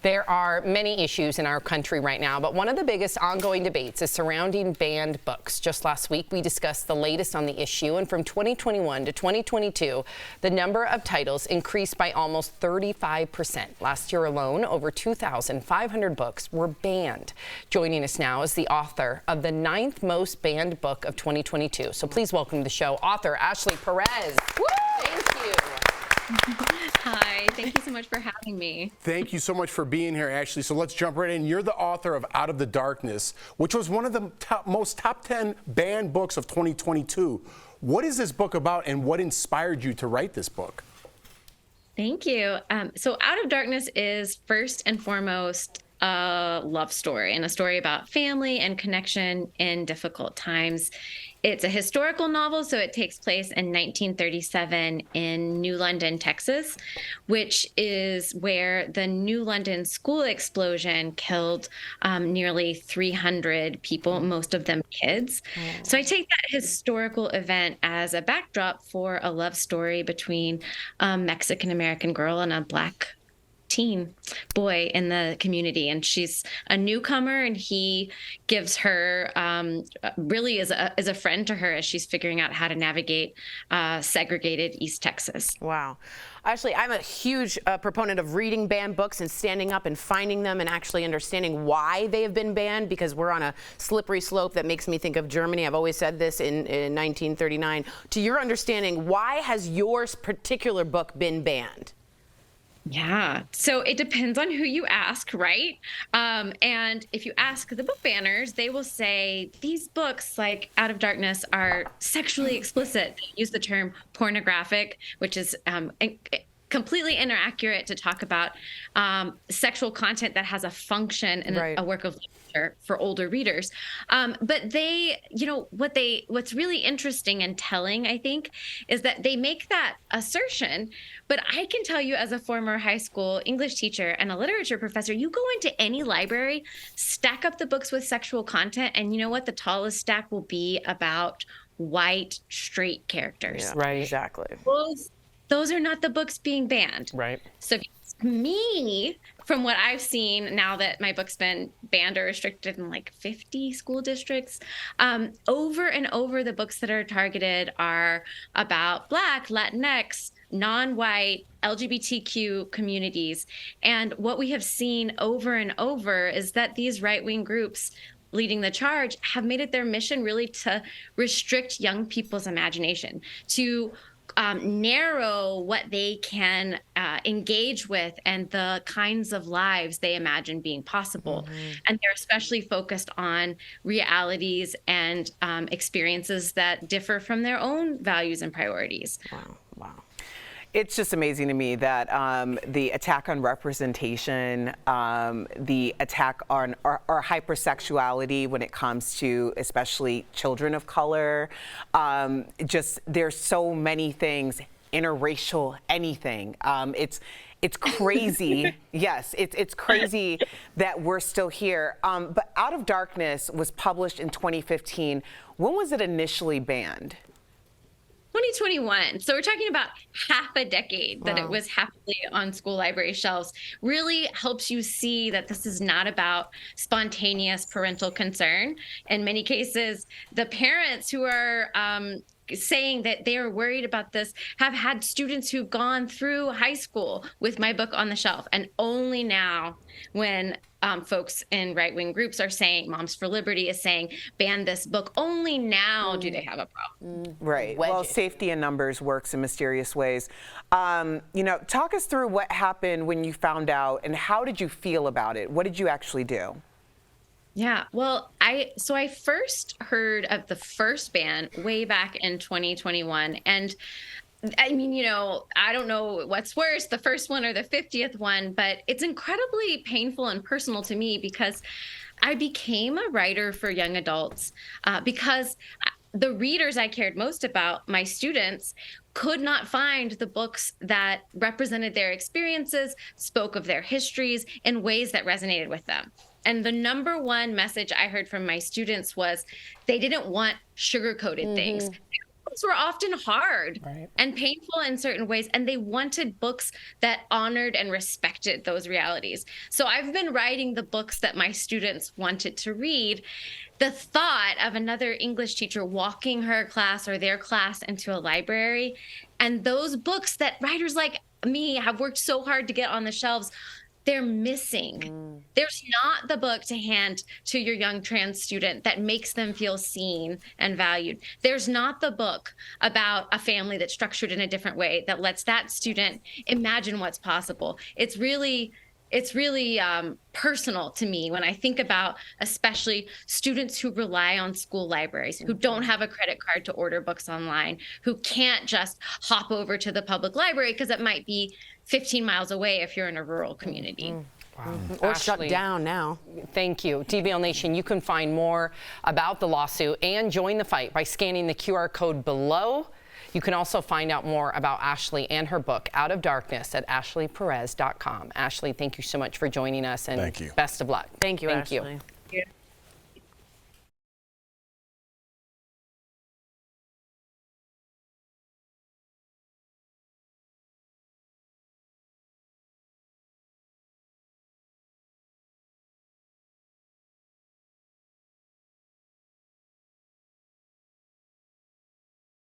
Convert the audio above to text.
There are many issues in our country right now, but one of the biggest ongoing debates is surrounding banned books. Just last week, we discussed the latest on the issue, and from 2021 to 2022, the number of titles increased by almost 35%. Last year alone, over 2,500 books were banned. Joining us now is the author of the 9th most banned book of 2022. So please welcome to the show, author Ashley Pérez. Woo! Thank you. Hi, thank you so much for having me. Thank you so much for being here, Ashley. So let's jump right in. You're the author of Out of the Darkness, which was one of the top 10 banned books of 2022. What is this book about, and what inspired you to write this book? Thank you. So Out of Darkness is first and foremost a love story, and a story about family and connection in difficult times. It's a historical novel, so it takes place in 1937 in New London, Texas, which is where the New London school explosion killed nearly 300 people, most of them kids. So I take that historical event as a backdrop for a love story between a Mexican-American girl and a Black teen boy in the community, and she's a newcomer, and he gives her really is a friend to her as she's figuring out how to navigate segregated East Texas. Wow. Ashley, I'm a huge proponent of reading banned books and standing up and finding them and actually understanding why they have been banned, because we're on a slippery slope that makes me think of Germany. I've always said this in 1939. To your understanding, why has your particular book been banned? Yeah, so it depends on who you ask, right? And if you ask the book banners, they will say these books, like Out of Darkness, are sexually explicit. They use the term pornographic, which is completely inaccurate to talk about sexual content that has a function in a work of literature for older readers. But they, what's really interesting and telling, I think, is that they make that assertion. But I can tell you, as a former high school English teacher and a literature professor, you go into any library, stack up the books with sexual content, and you know what? The tallest stack will be about white, straight characters. Yeah, right, exactly. Those are not the books being banned. Right. So me, from what I've seen now that my book's been banned or restricted in like 50 school districts, over and over the books that are targeted are about Black, Latinx, non-white, LGBTQ communities. And what we have seen over and over is that these right-wing groups leading the charge have made it their mission really to restrict young people's imagination, to narrow what they can engage with and the kinds of lives they imagine being possible. And they're especially focused on realities and experiences that differ from their own values and priorities. Wow. It's just amazing to me that the attack on representation, the attack on our hypersexuality when it comes to especially children of color, just there's so many things, interracial, anything. It's crazy. Yes, it's crazy that we're still here. But Out of Darkness was published in 2015. When was it initially banned? 2021. So we're talking about half a decade that it was happily on school library shelves. Really helps you see that this is not about spontaneous parental concern. In many cases, the parents who are saying that they are worried about this have had students who've gone through high school with my book on the shelf. And only now, when folks in right-wing groups are saying, Moms for Liberty is saying, ban this book, only now do they have a problem. Right. Well, safety in numbers works in mysterious ways. Talk us through what happened when you found out, and how did you feel about it? What did you actually do? Yeah, well, I first heard of the first ban way back in 2021. And I mean, I don't know what's worse, the first one or the 50th one, but it's incredibly painful and personal to me because I became a writer for young adults because the readers I cared most about, my students, could not find the books that represented their experiences, spoke of their histories in ways that resonated with them. And the number one message I heard from my students was they didn't want sugar-coated things. They books were often hard Right. and painful in certain ways, and they wanted books that honored and respected those realities. So I've been writing the books that my students wanted to read. The thought of another English teacher walking her class or their class into a library, and those books that writers like me have worked so hard to get on the shelves, they're missing. There's not the book to hand to your young trans student that makes them feel seen and valued. There's not the book about a family that's structured in a different way that lets that student imagine what's possible. It's really personal to me when I think about especially students who rely on school libraries, who don't have a credit card to order books online, who can't just hop over to the public library because it might be 15 miles away if you're in a rural community. Wow. Or shut Ashley, down now. Thank you. DBL Nation, you can find more about the lawsuit and join the fight by scanning the QR code below. You can also find out more about Ashley and her book, Out of Darkness, at ashleyperez.com. Ashley, thank you so much for joining us, and Thank you. best of luck. Thank you, Ashley.